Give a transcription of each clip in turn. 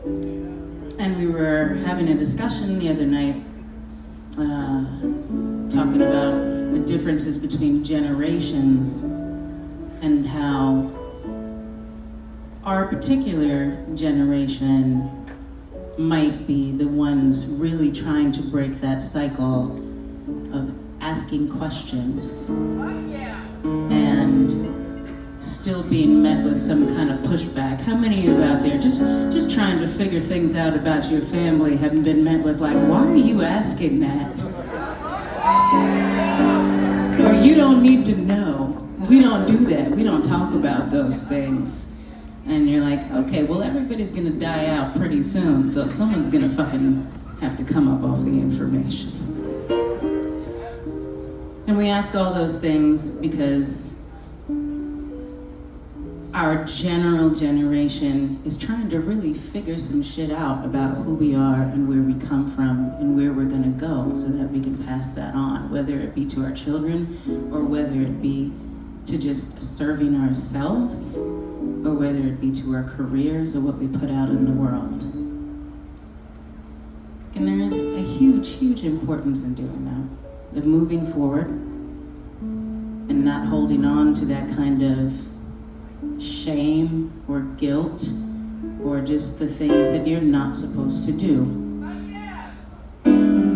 And we were having a discussion the other night, talking about the differences between generations and how our particular generation might be the ones really trying to break that cycle of asking questions and still being met with some kind of pushback. How many of you out there just trying to figure things out about your family haven't been met with like, why are you asking that? Or you don't need to know. We don't do that. We don't talk about those things. And you're like, okay, well, everybody's gonna die out pretty soon, so someone's gonna fucking have to come up off the information. And we ask all those things because our general generation is trying to really figure some shit out about who we are and where we come from and where we're gonna go so that we can pass that on, whether it be to our children or whether it be to just serving ourselves or whether it be to our careers or what we put out in the world. And there is a huge, huge importance in doing that, of moving forward and not holding on to that kind of shame or guilt or just the things that you're not supposed to do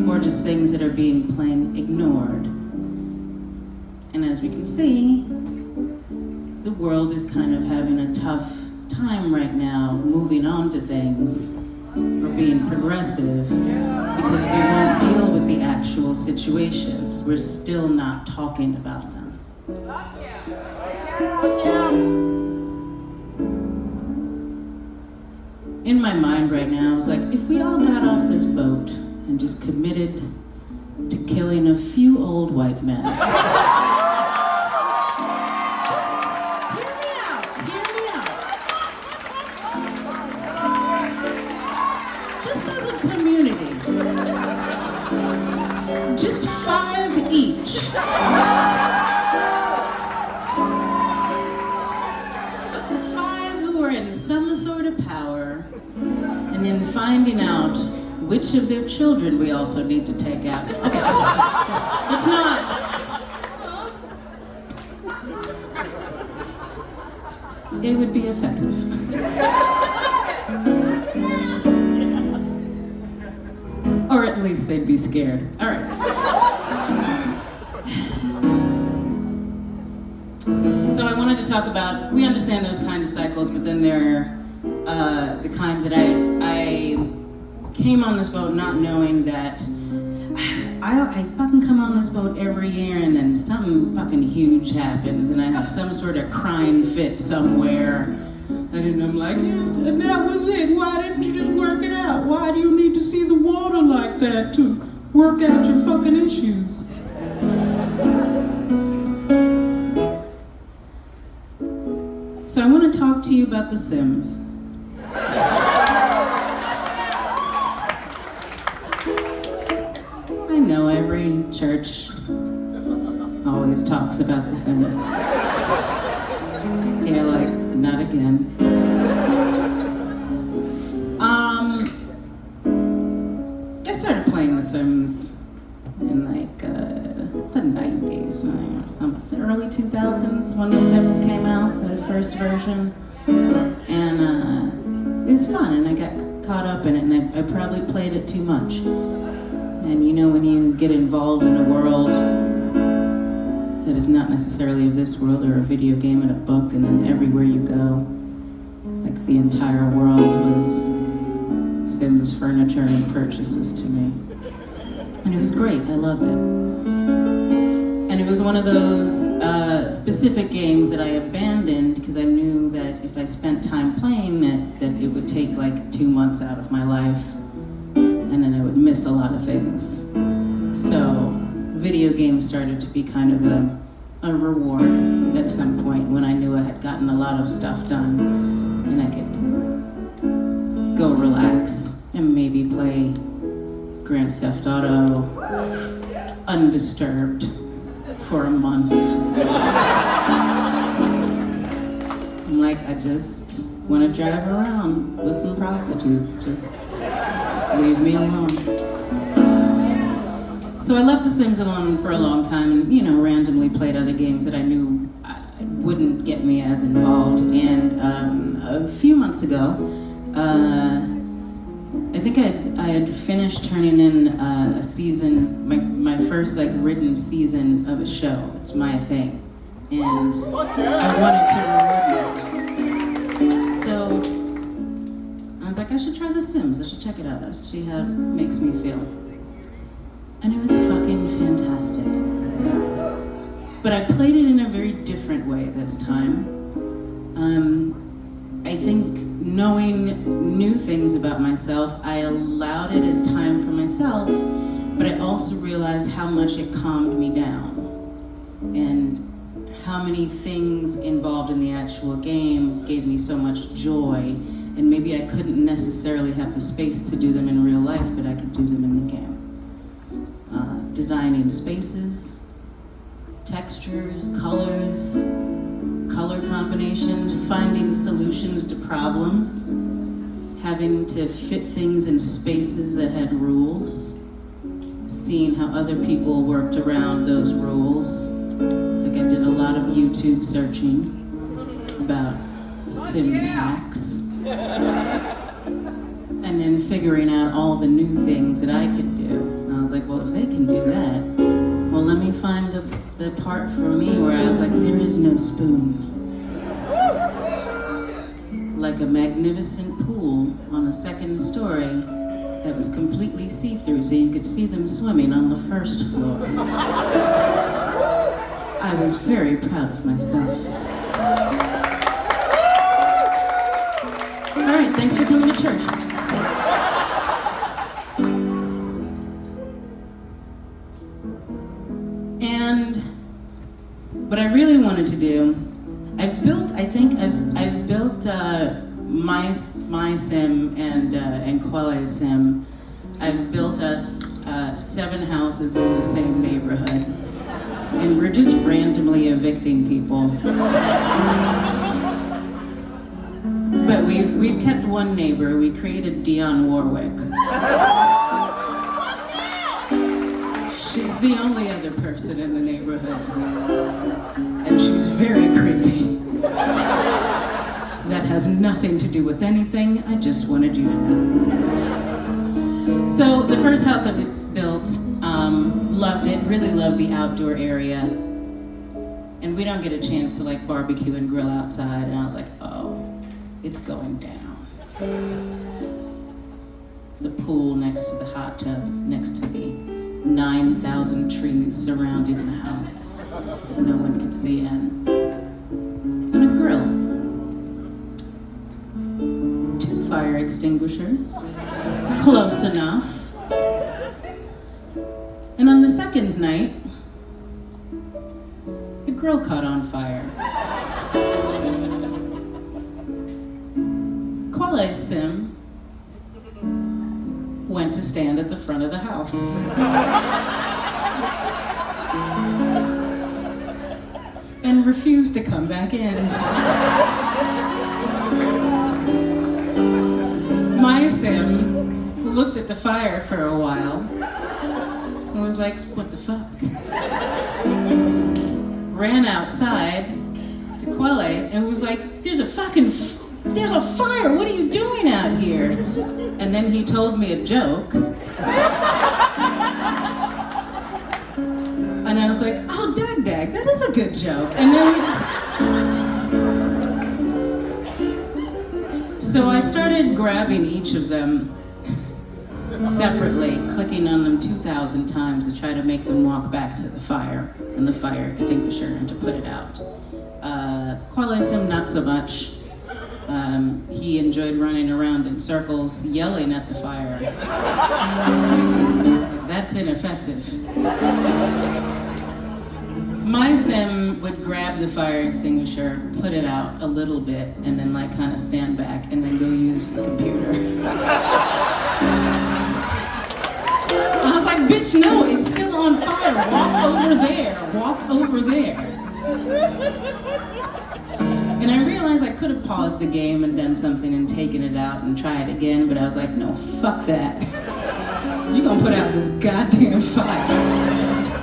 or just things that are being plain ignored. And as we can see, the world is kind of having a tough time right now moving on to things or being progressive because we won't deal with the actual situations. We're still not talking about them. In my mind right now, I was like, if we all got off this boat and just committed to killing a few old white men. Just hear me out. Just as a community. Just 5 each. 5 who are in some sort of power, and then finding out which of their children we also need to take out. Okay, it's not. It would be effective. Or at least they'd be scared. All right. So I wanted to talk about, we understand those kind of cycles, but then there are the kind that I came on this boat not knowing that I fucking come on this boat every year and then something fucking huge happens and I have some sort of crying fit somewhere. And then I'm like, yeah, and that was it. Why didn't you just work it out? Why do you need to see the water like that to work out your fucking issues? So I want to talk to you about The Sims. I know every church always talks about The Sims. Yeah, like, not again. I started playing The Sims in like the 90s, some early 2000s when The Sims came out, the first version. And it was fun, and I got caught up in it, and I probably played it too much. And you know, when you get involved in a world that is not necessarily of this world, or a video game and a book, and then everywhere you go, like the entire world was Sims furniture and purchases to me. And it was great, I loved it. And it was one of those specific games that I abandoned because I knew that if I spent time playing it, that it would take like 2 months out of my life, and then I would miss a lot of things. So video games started to be kind of a reward at some point when I knew I had gotten a lot of stuff done and I could go relax and maybe play Grand Theft Auto undisturbed for a month. I'm like, I just want to drive around with some prostitutes. Just leave me alone. So I left The Sims alone for a long time and, randomly played other games that I knew wouldn't get me as involved. And a few months ago, I think I had finished turning in a season, my first written season of a show. It's my thing. And I wanted to reward myself. So I was like, I should try The Sims. I should check it out. I should see how it makes me feel. And it was fucking fantastic. But I played it in a very different way this time. I think knowing new things about myself, I allowed it as time for myself, but I also realized how much it calmed me down and how many things involved in the actual game gave me so much joy, and maybe I couldn't necessarily have the space to do them in real life, but I could do them in the game. Designing spaces, textures, colors, color combinations, finding solutions to problems, having to fit things in spaces that had rules, seeing how other people worked around those rules. Like I did a lot of YouTube searching about Sims hacks, and then figuring out all the new things that I could do. And I was like, well, if they can do that, well, let me find the part for me where I was like, there is no spoon. Like a magnificent pool on a second story that was completely see-through, so you could see them swimming on the first floor. I was very proud of myself. All right, thanks for coming to church. And what I really wanted to do, I've built my sim and Quale's sim. I've built us 7 houses in the same neighborhood, and we're just randomly evicting people. But we've kept one neighbor. We created Dionne Warwick. She's the only other person in the neighborhood, and she's very creepy. That has nothing to do with anything. I just wanted you to know. So the first house that we built, loved it, really loved the outdoor area. And we don't get a chance to barbecue and grill outside. And I was like, oh, it's going down. The pool next to the hot tub, next to the 9,000 trees surrounding the house so that no one could see in. And a grill. 2 fire extinguishers. Close enough. And on the second night, the grill caught on fire. Quale's sim went to stand at the front of the house. And refused to come back in. My sim looked at the fire for a while and was like, what the fuck? Ran outside to Quale and was like, there's a fire, what are you doing out here? And then he told me a joke. And I was like, oh, dag, that is a good joke. And then we just... So I started grabbing each of them separately, clicking on them 2,000 times to try to make them walk back to the fire and the fire extinguisher and to put it out. Quale's sim, not so much. He enjoyed running around in circles, yelling at the fire. Like, that's ineffective. My sim would grab the fire extinguisher, put it out a little bit, and then kind of stand back and then go use the computer. I was like, bitch, no, it's still on fire. Walk over there. And I realized I could have paused the game and done something and taken it out and tried again, but I was like, no, fuck that. You're gonna put out this goddamn fire.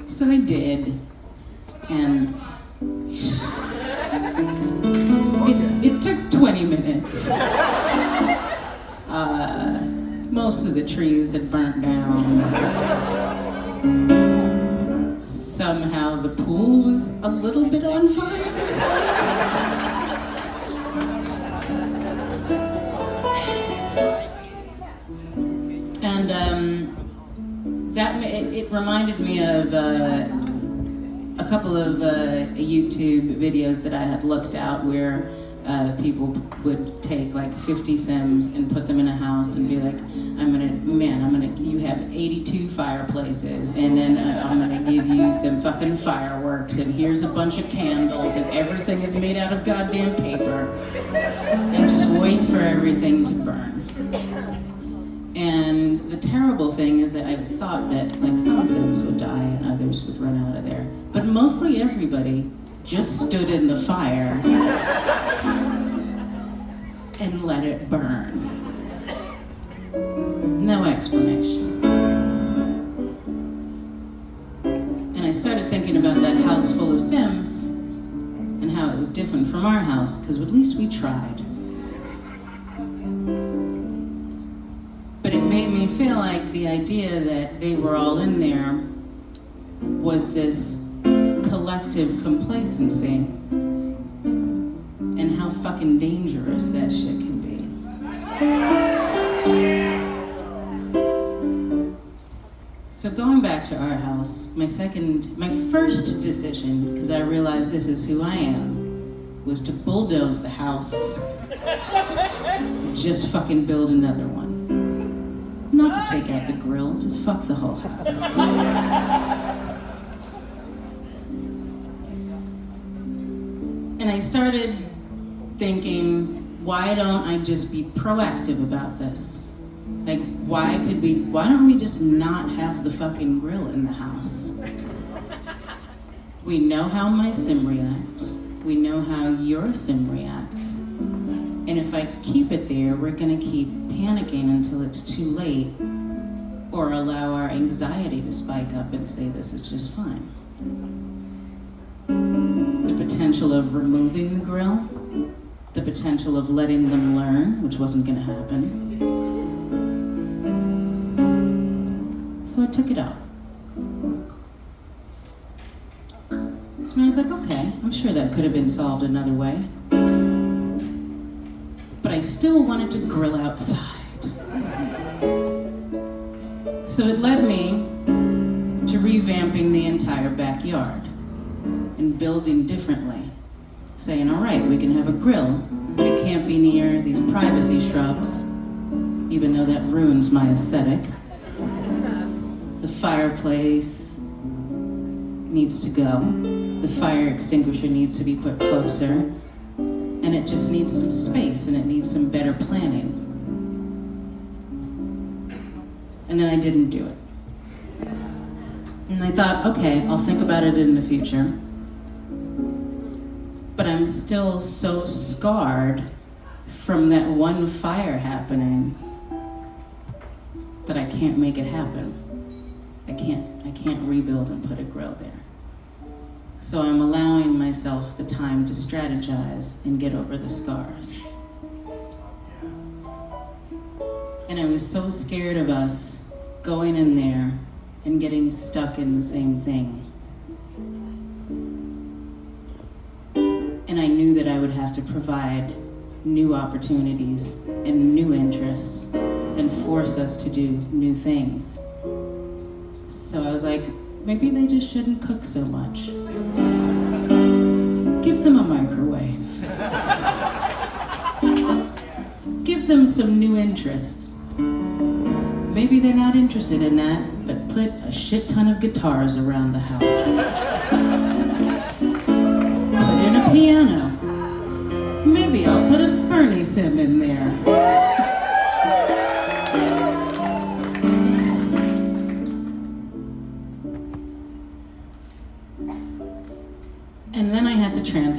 So I did, and it took 20 minutes. Most of the trees had burnt down. Somehow the pool was a little bit on fire. And it reminded me of a couple of YouTube videos that I had looked at where people would take like 50 Sims and put them in a house and be like, you have 82 fireplaces, and then I'm gonna give you some fucking fireworks, and here's a bunch of candles, and everything is made out of goddamn paper, and just wait for everything to burn. And the terrible thing is that I thought that like some Sims would die and others would run out of there, but mostly everybody just stood in the fire and let it burn. No explanation. And I started thinking about that house full of Sims and how it was different from our house, because at least we tried. But it made me feel like the idea that they were all in there was this collective complacency, and how fucking dangerous that shit can be. So going back to our house, my first decision, because I realized this is who I am, was to bulldoze the house. Just fucking build another one. Not to take out the grill, just fuck the whole house. And I started thinking, why don't I just be proactive about this? Like, why don't we just not have the fucking grill in the house? We know how my sim reacts. We know how your sim reacts. And if I keep it there, we're gonna keep panicking until it's too late, or allow our anxiety to spike up and say this is just fine. The potential of removing the grill, the potential of letting them learn, which wasn't gonna happen. So I took it out. And I was like, okay, I'm sure that could have been solved another way. But I still wanted to grill outside. So it led me to revamping the entire backyard and building differently. Saying, all right, we can have a grill, but it can't be near these privacy shrubs, even though that ruins my aesthetic. The fireplace needs to go. The fire extinguisher needs to be put closer. And it just needs some space, and it needs some better planning. And then I didn't do it. And I thought, okay, I'll think about it in the future. But I'm still so scarred from that one fire happening that I can't make it happen. I can't rebuild and put a grill there. So I'm allowing myself the time to strategize and get over the scars. And I was so scared of us going in there and getting stuck in the same thing. And I knew that I would have to provide new opportunities and new interests and force us to do new things. So I was like, maybe they just shouldn't cook so much. Give them a microwave. Give them some new interests. Maybe they're not interested in that, but put a shit ton of guitars around the house. Put in a piano. Maybe I'll put a Spurney sim in there.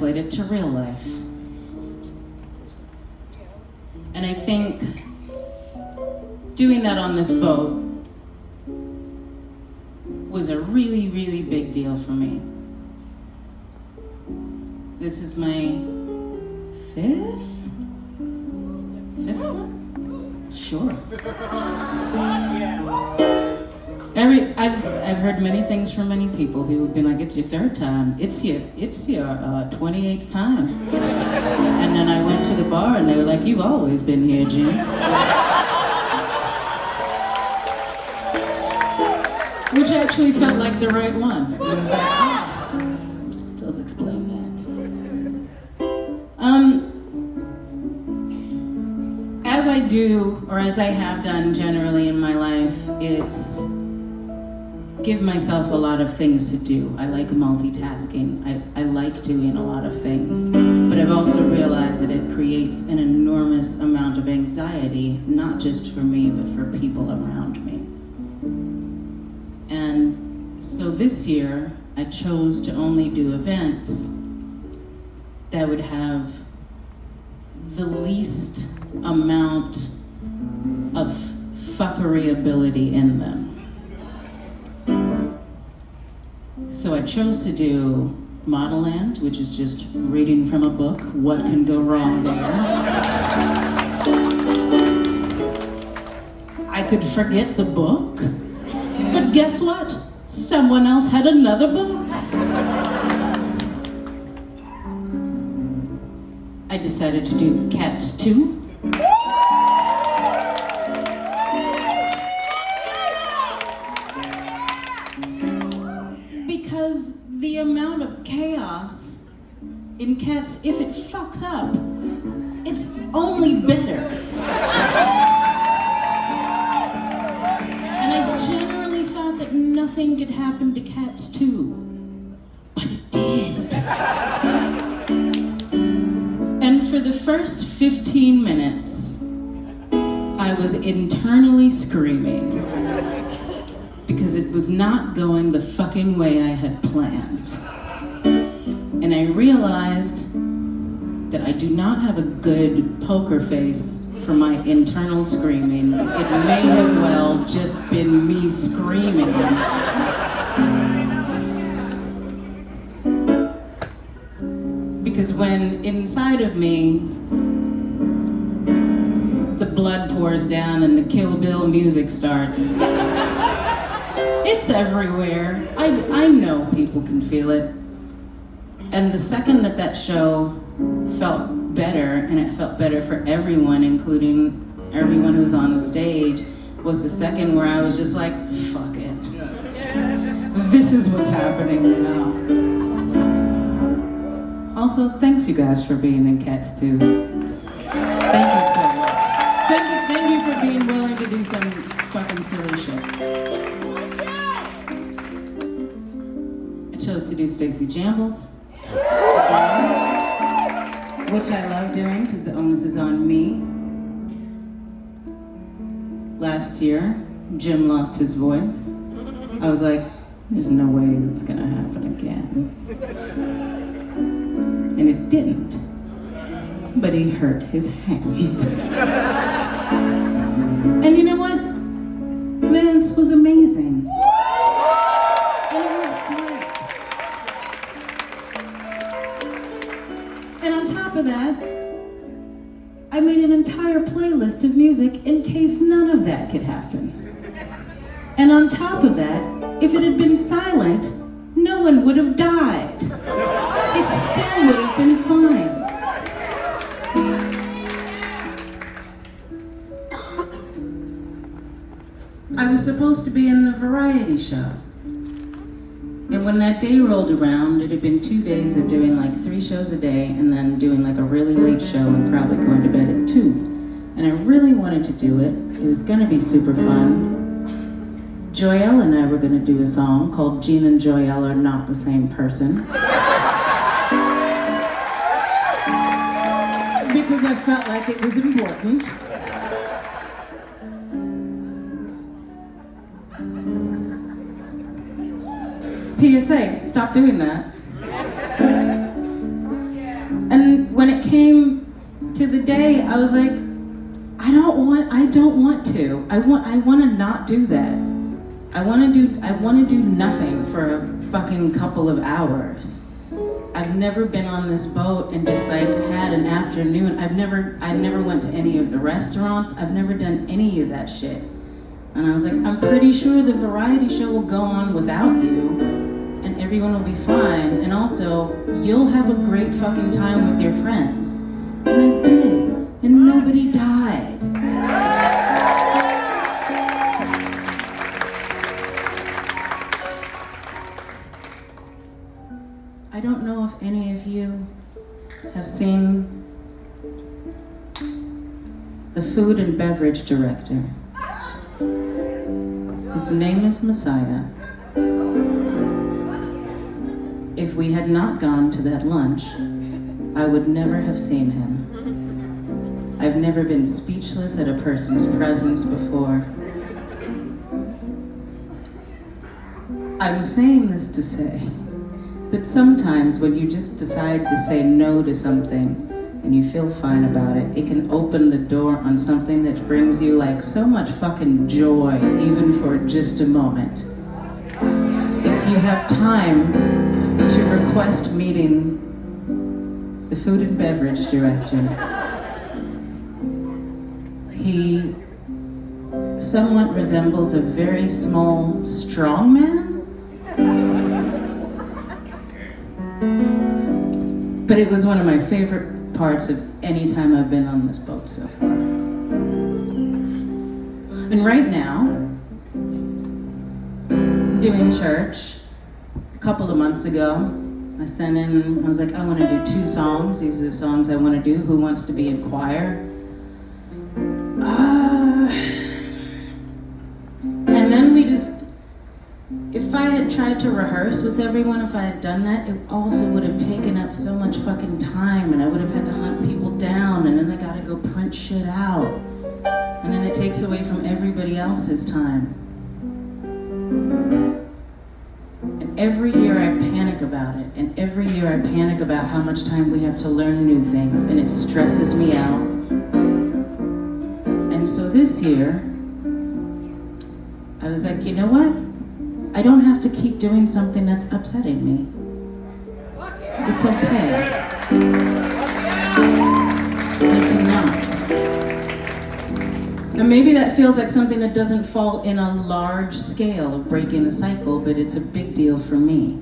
translate it to real life. And I think doing that on this boat was a really, really big deal for me. This is my fifth one? Sure. I've heard many things from many people. People have been like, it's your third time. It's your 28th time. And then I went to the bar and they were like, you've always been here, Jim. Which actually felt like the right one. And I was like, oh, let's explain that. As I do, or as I have done generally in my life, it's give myself a lot of things to do. I like multitasking. I like doing a lot of things. But I've also realized that it creates an enormous amount of anxiety, not just for me, but for people around me. And so this year, I chose to only do events that would have the least amount of fuckery ability in them. So I chose to do Model Land, which is just reading from a book. What can go wrong there? I could forget the book, but guess what? Someone else had another book. I decided to do Cats 2. Because the amount of chaos in Cats, if it fucks up, it's only better. And I generally thought that nothing could happen to Cats 2, but it did. And for the first 15 minutes, I was internally screaming because it was not going the fucking way I had planned. And I realized that I do not have a good poker face for my internal screaming. It may have well just been me screaming. Because when inside of me, the blood pours down and the Kill Bill music starts, it's everywhere. I know people can feel it. And the second that that show felt better, and it felt better for everyone, including everyone who's on the stage, was the second where I was just like, fuck it. This is what's happening now. Also, thanks you guys for being in Cats 2. Thank you so much. Thank you for being willing to do some fucking silly shit. I chose to do Stacey Jambles, which I love doing because the onus is on me. Last year, Jim lost his voice. I was like, there's no way that's gonna happen again. And it didn't. But he hurt his hand. And you know what? Vance was amazing. And it was great. And on top of that, I made an entire playlist of music in case none of that could happen. And on top of that, if it had been silent, no one would have died. It still would have been fine. I was supposed to be in the variety show. And when that day rolled around, it had been 2 days of doing like 3 shows a day and then doing like a really late show and probably going to bed at 2. And I really wanted to do it. It was gonna be super fun. Joelle and I were gonna do a song called Gene and Joelle Are Not the Same Person. Because I felt like it was important. PSA, stop doing that. came to the day, I was like, I don't want to. I want to not do that. I want to do nothing for a fucking couple of hours. I've never been on this boat and just like had an afternoon. I never went to any of the restaurants. I've never done any of that shit. And I was like, I'm pretty sure the variety show will go on without you and everyone will be fine. And also, you'll have a great fucking time with your friends. And I did, and nobody died. I don't know if any of you have seen the food and beverage director. His name is Messiah. If we had not gone to that lunch, I would never have seen him. I've never been speechless at a person's presence before. I'm saying this to say that sometimes when you just decide to say no to something and you feel fine about it, it can open the door on something that brings you like so much fucking joy, even for just a moment. If you have time to request meeting the food and beverage director, he somewhat resembles a very small, strong man. But it was one of my favorite parts of any time I've been on this boat so far. And right now, doing church, a couple of months ago, I sent in, I was like, I want to do 2 songs. These are the songs I want to do. Who wants to be in choir? And then we just, if I had tried to rehearse with everyone, if I had done that, it also would have taken up so much fucking time, and I would have had to hunt people down, and then I gotta go print shit out. And then it takes away from everybody else's time. And every year I panic about it, and every year I panic about how much time we have to learn new things, and it stresses me out. And so this year, I was like, you know what? I don't have to keep doing something that's upsetting me. It's okay. I cannot. And maybe that feels like something that doesn't fall in a large scale of breaking the cycle, but it's a big deal for me.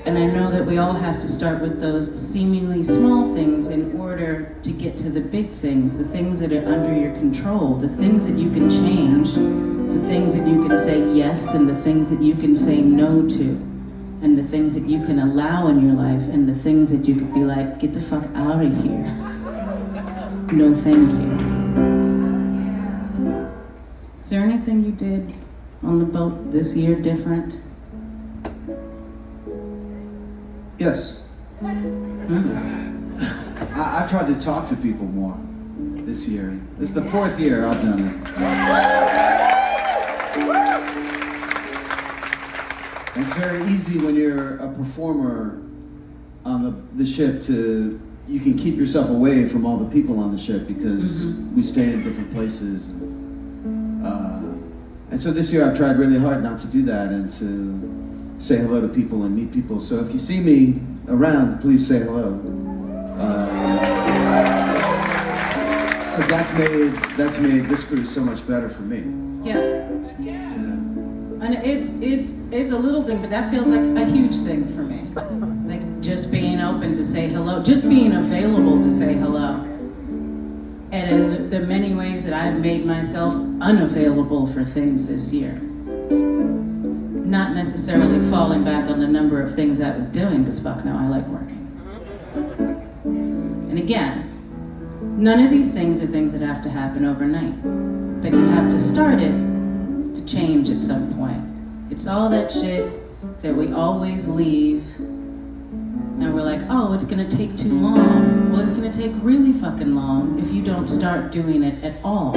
And I know that we all have to start with those seemingly small things in order to get to the big things, the things that are under your control, the things that you can change, the things that you can say yes, and the things that you can say no to, and the things that you can allow in your life, and the things that you could be like, get the fuck out of here. No, thank you. Is there anything you did on the boat this year different? Yes. I've tried to talk to people more this year. This is the 4th year I've done it. And it's very easy when you're a performer on the ship to, you can keep yourself away from all the people on the ship because we stay in different places. And so this year I've tried really hard not to do that and to say hello to people and meet people. So if you see me around, please say hello. Because that's made this cruise so much better for me. Yeah. And it's a little thing, but that feels like a huge thing for me. Like just being open to say hello, just being available to say hello. And in the many ways that I've made myself unavailable for things this year. Not necessarily falling back on the number of things I was doing, because fuck no, I like working. And again, none of these things are things that have to happen overnight. But you have to start it to change at some point. It's all that shit that we always leave, and we're like, oh, it's gonna take too long. Well, it's gonna take really fucking long if you don't start doing it at all.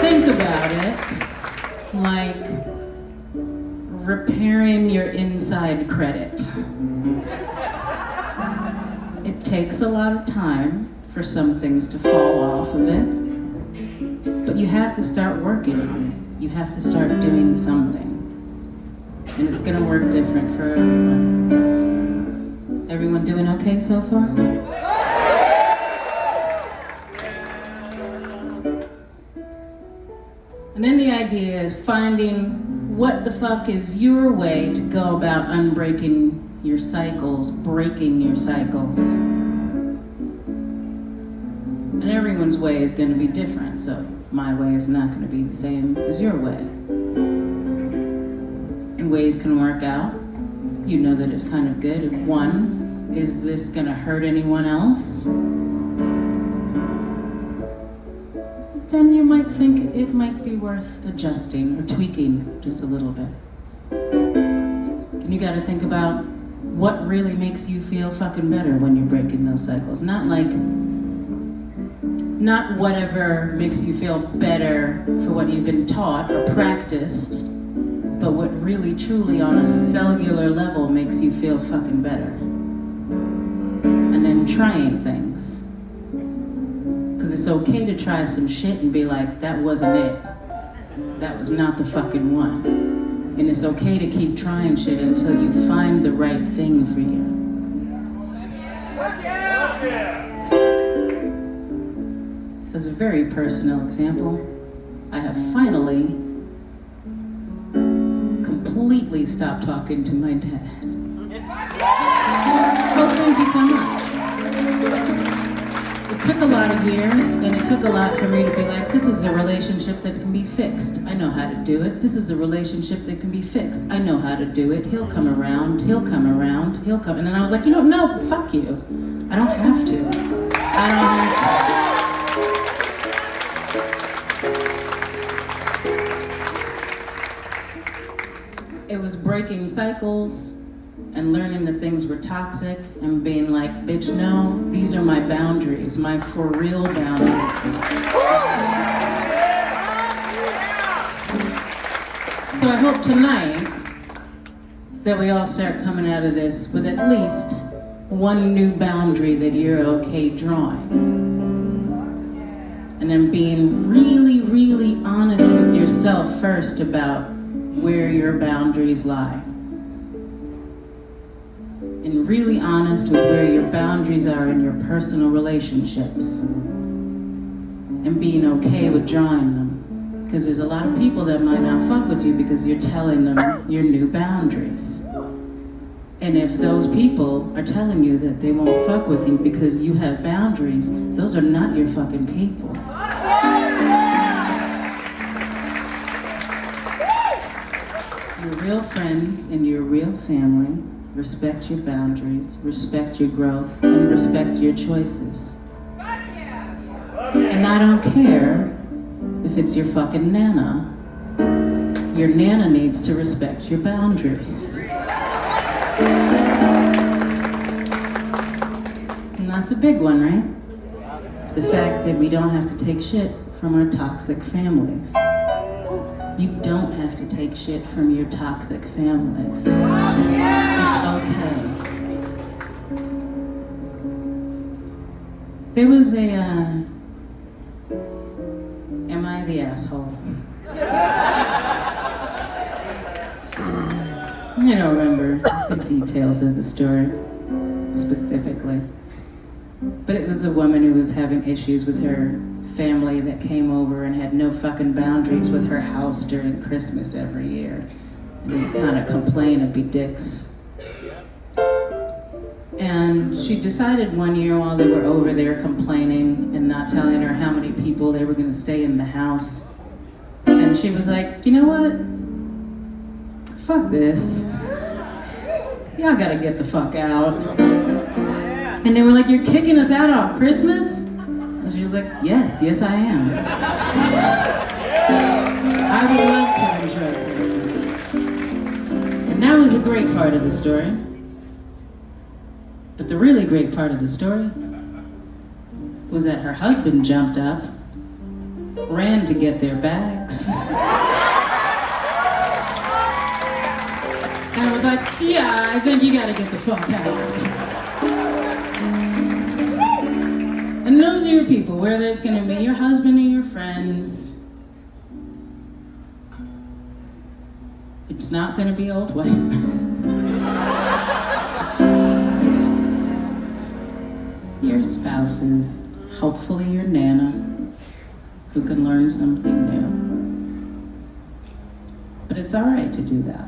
Think about it like repairing your inside credit. It takes a lot of time for some things to fall off of it, but you have to start working on it. You have to start doing something. And it's gonna work different for everyone. Everyone doing okay so far? And then the idea is finding what the fuck is your way to go about unbreaking your cycles, breaking your cycles. And everyone's way is going to be different, so my way is not going to be the same as your way. And ways can work out. You know that it's kind of good. If one, is this going to hurt anyone else? Then you might think it might be worth adjusting or tweaking just a little bit. And you got to think about what really makes you feel fucking better when you're breaking those cycles. Not whatever makes you feel better for what you've been taught or practiced, but what really truly on a cellular level makes you feel fucking better. And then trying things. Because it's okay to try some shit and be like, that wasn't it. That was not the fucking one. And it's okay to keep trying shit until you find the right thing for you. As a very personal example, I have finally completely stopped talking to my dad. Oh, thank you so much. It took a lot of years, and it took a lot for me to be like, this is a relationship that can be fixed. I know how to do it. This is a relationship that can be fixed. I know how to do it. He'll come around, he'll come around, he'll come. And then I was like, no, fuck you. I don't have to. I don't have to. It was breaking cycles and learning that things were toxic and being like, bitch, no, these are my boundaries, my for real boundaries. So I hope tonight that we all start coming out of this with at least one new boundary that you're okay drawing. And then being really, really honest with yourself first about where your boundaries lie. And really honest with where your boundaries are in your personal relationships. And being okay with drawing them. Because there's a lot of people that might not fuck with you because you're telling them your new boundaries. And if those people are telling you that they won't fuck with you because you have boundaries, those are not your fucking people. Your real friends and your real family respect your boundaries, respect your growth, and respect your choices. And I don't care if it's your fucking nana. Your nana needs to respect your boundaries. And that's a big one, right? The fact that we don't have to take shit from our toxic families. You don't have to take shit from your toxic families. It's okay. There was a, am I the asshole? I don't remember the details of the story specifically. But it was a woman who was having issues with her family that came over and had no fucking boundaries with her house during Christmas every year. And they'd kind of complain and be dicks. And she decided one year while they were over there complaining and not telling her how many people they were going to stay in the house. And she was like, you know what? Fuck this. Y'all gotta get the fuck out. And they were like, you're kicking us out on Christmas? And she was like, yes, I am. I would love to enjoy Christmas. And that was a great part of the story. But the really great part of the story was that her husband jumped up, ran to get their bags, And I was like, yeah, I think you gotta get the fuck out. And those are your people, where there's gonna be your husband and your friends. It's not gonna be old white men. Your spouses, hopefully your Nana, who can learn something new. But it's all right to do that.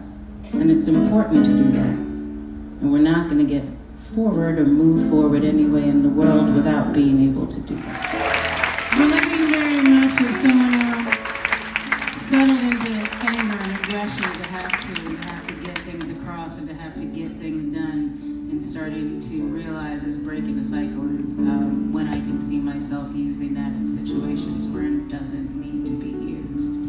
And it's important to do that. And we're not going to get forward or move forward anyway in the world without being able to do that. We're looking very much as someone who settled into anger and aggression to have to get things across and to have to get things done, and starting to realize as breaking a cycle is when I can see myself using that in situations where it doesn't need to be used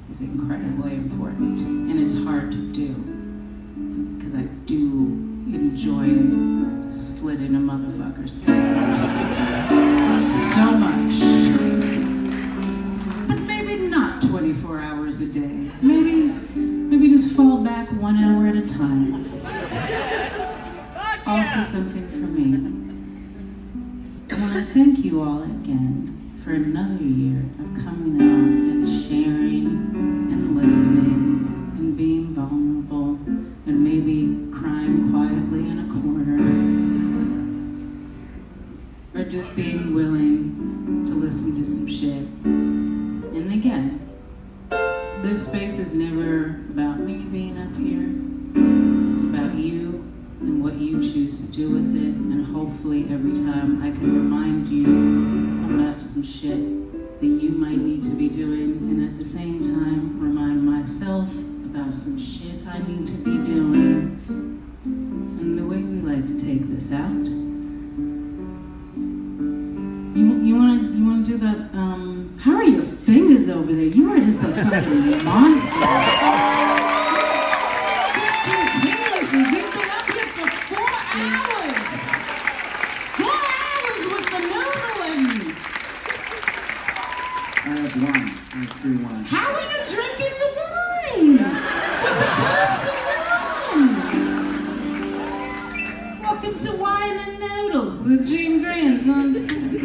is incredibly important, and it's hard to do because I do enjoy slitting a motherfucker's throat so much. But maybe not 24 hours a day. Maybe just fall back 1 hour at a time. Also something for me. I want to thank you all again for another year of coming out and sharing and listening and being vulnerable and maybe crying quietly in a corner, or just being willing to listen to some shit. And again, this space is never about me being up here. It's about you and what you choose to do with it, and hopefully every time I can remind you about some shit that you might need to be doing, and at the same time remind myself about some shit I need to be doing. And the way we like to take this out, you wanna do that, how are your fingers over there? You are just a fucking monster. Continuously, we've been up here for 4 hours. 4 hours with the noodling. I have wine. I have free wine. How are you drinking the wine? With the constant wine. Welcome to Wine and Noodles with Jean Grae and Jon Spurney.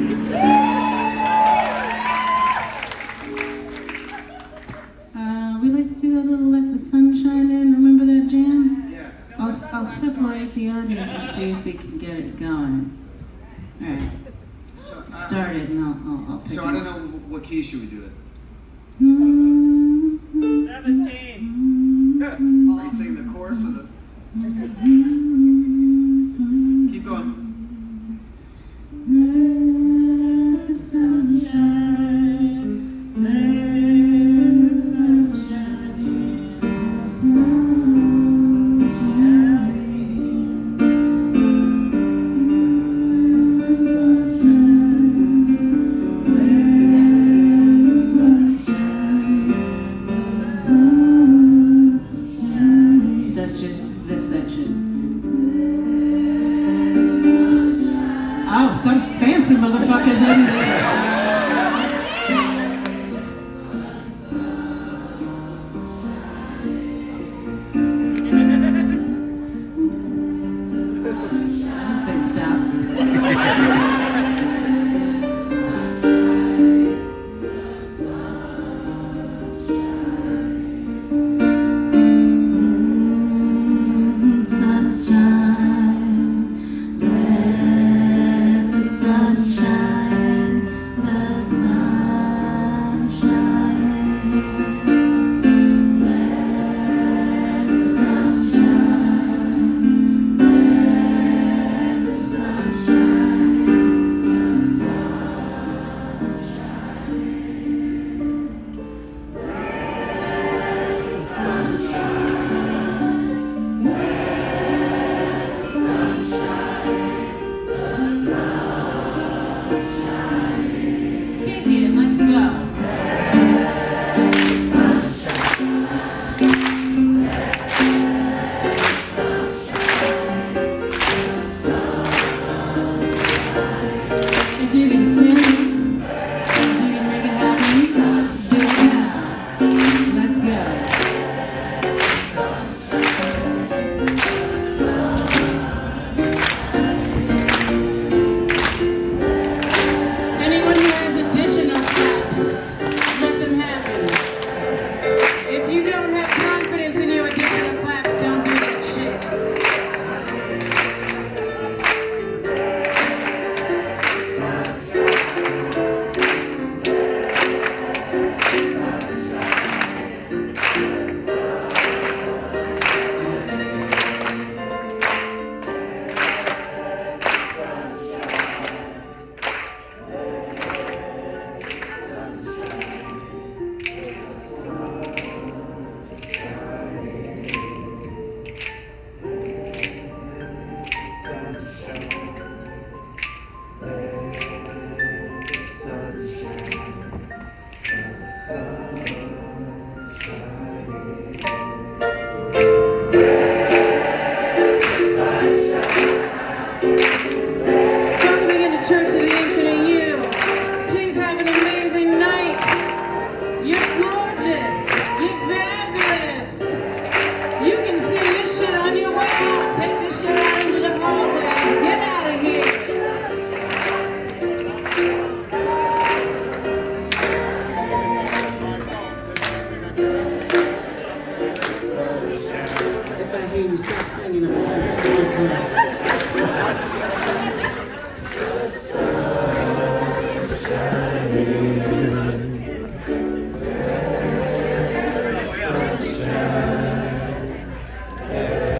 We like to do that little Let the Sun Shine In. Remember that jam? Yeah. I'll separate the audience and see if they can get it going. All right. So, Start it and I'll pick so it I don't up. know what key should we do it. 17. Are you singing the chorus or the? Keep going. Let the sun shine, let the sun shine, the sun shine, let the sun shine, let the sun shine, the sun shine. That's just this section. Oh, some fancy motherfuckers in there.